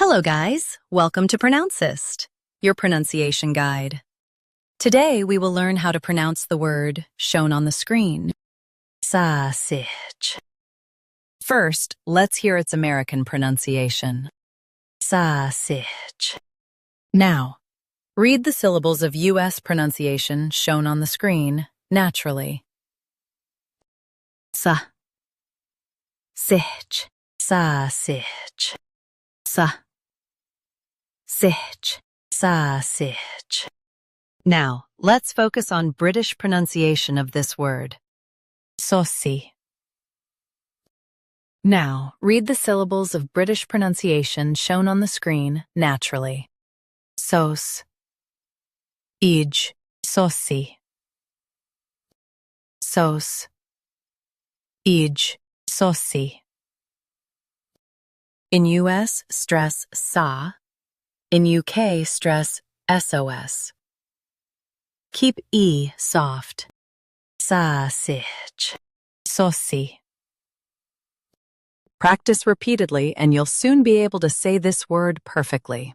Hello guys, welcome to Pronouncist, your pronunciation guide. Today we will learn how to pronounce the word shown on the screen, sausage. First, let's hear its American pronunciation, sausage. Now, read the syllables of U.S. pronunciation shown on the screen naturally. Sa, sich, sausage, sa. Sich, sausage. Now, let's focus on British pronunciation of this word. Saucy. Now, read the syllables of British pronunciation shown on the screen naturally. Sauce. Ige, saucy. Sauce. Ige, saucy. In US, stress sa. In UK, stress SOS. Keep E soft. Sausage. Saucy. Practice repeatedly and you'll soon be able to say this word perfectly.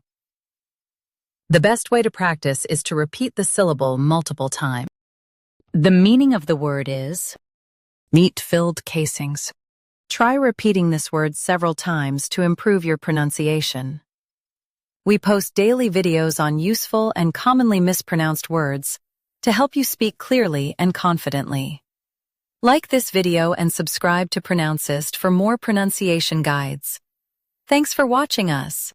The best way to practice is to repeat the syllable multiple times. The meaning of the word is meat-filled casings. Try repeating this word several times to improve your pronunciation. We post daily videos on useful and commonly mispronounced words to help you speak clearly and confidently. Like this video and subscribe to Pronouncist for more pronunciation guides. Thanks for watching us.